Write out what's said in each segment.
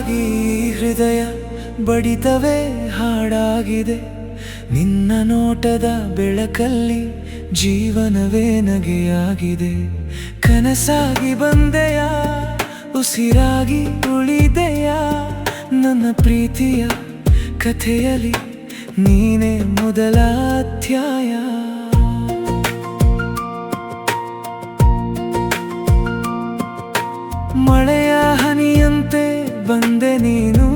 ನಿನ್ನಗಾಗಿ ಹೃದಯ ಬಡಿತವೇ ಹಾಡಾಗಿದೆ. ನಿನ್ನ ನೋಟದ ಬೆಳಕಲ್ಲಿ ಜೀವನವೇ ನಗೆಯಾಗಿದೆ. ಕನಸಾಗಿ ಬಂದೆಯ, ಉಸಿರಾಗಿ ಉಳಿದೆಯ, ನನ್ನ ಪ್ರೀತಿಯ ಕಥೆಯಲ್ಲಿ ನೀನೇ ಮೊದಲ ಅಧ್ಯಾಯ. ಮಳೆಯ ಹನಿಯಂತೆ ಬಂದೆ ನೀನು,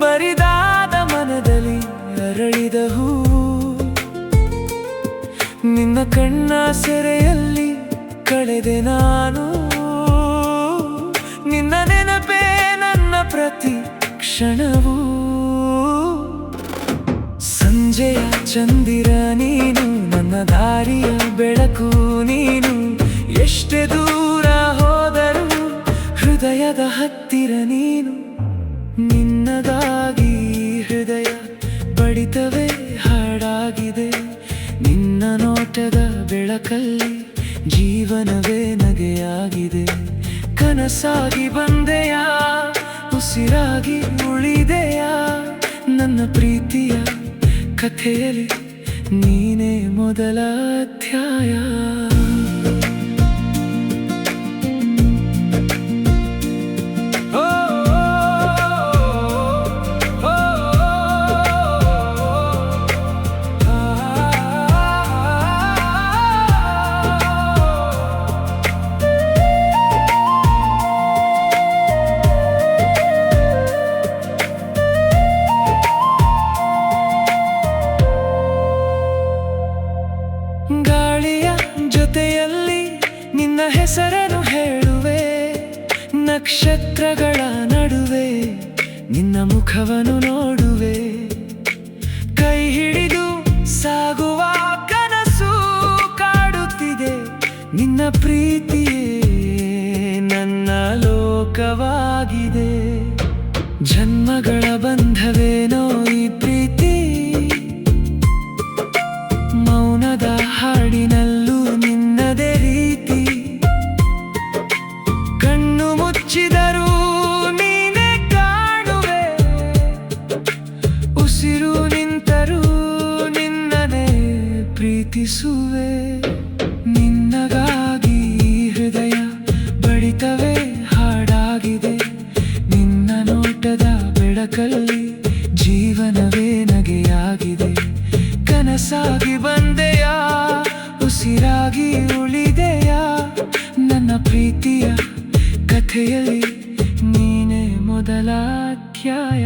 ಬರಿದಾದ ಮನದಲ್ಲಿ ಅರಳಿದ ಹೂ. ನಿನ್ನ ಕಣ್ಣ ಸೆರೆಯಲ್ಲಿ ಕಳೆದೆ ನಾನು, ನಿನ್ನ ನೆನಪೇ ನನ್ನ ಪ್ರತಿ ಕ್ಷಣವೂ. ಸಂಜೆಯ ಚಂದಿರ ನೀನು, ನನ್ನ ದಾರಿಯ ಬೆಳಕು ನೀನು. ಎಷ್ಟೇ ದೂರ ಹೋದರೂ ಹೃದಯದ ಹತ್ತಿರ ನೀನು. ನಿನ್ನಗಾಗಿ ಹೃದಯ ಬಡಿತವೇ ಹಾಡಾಗಿದೆ. ನಿನ್ನ ನೋಟದ ಬೆಳಕಲ್ಲಿ ಜೀವನವೇ ನಗೆಯಾಗಿದೆ. ಕನಸಾಗಿ ಬಂದೆಯ, ಉಸಿರಾಗಿ ಉಳಿದೆಯ, ನನ್ನ ಪ್ರೀತಿಯ ಕಥೆಯಲ್ಲಿ ನೀನೇ ಮೊದಲ ಅಧ್ಯಾಯ. ಗಾಳಿಯ ಜೊತೆಯಲ್ಲಿ ನಿನ್ನ ಹೆಸರನ್ನು ಹೇಳುವೆ. ನಕ್ಷತ್ರಗಳ ನಡುವೆ ನಿನ್ನ ಮುಖವನ್ನು ನೋಡುವೆ. ಕೈ ಹಿಡಿದು ಸಾಗುವ ಕನಸು ಕಾಡುತ್ತಿದೆ. ನಿನ್ನ ಪ್ರೀತಿಯೇ ನನ್ನ ಲೋಕವಾಗಿದೆ. ಜನ್ಮಗಳ ಬಂಧವೇನೋ ಈ ಪ್ರೀತಿ, ಮೌನದ ಹಾಡಿನಲ್ಲೂ ನಿನ್ನದೇ ರೀತಿ. ಕಣ್ಣು ಮುಚ್ಚಿದರೂ ನೀನೇ ಕಾಣುವೆ, ಉಸಿರು ನಿಂತರೂ ನಿನ್ನನೇ ಪ್ರೀತಿಸುವೆ. ನಿನ್ನಗಾಗಿ ಹೃದಯ ಬಡಿತವೇ ಹಾಡಾಗಿದೆ. ನಿನ್ನ ನೋಟದ ಬೆಳಕಲ್ಲಿ ಜೀವನವೇ ನಗೆಯಾಗಿದೆ. ಕನಸಾಗಿ ಬಂದೆಯ, ಉಸಿರಾಗಿ ಉಳಿದೆಯ, ನನ್ನ ಪ್ರೀತಿಯ ಕಥೆಯಲ್ಲಿ ನೀನೇ ಮೊದಲ ಅಧ್ಯಾಯ.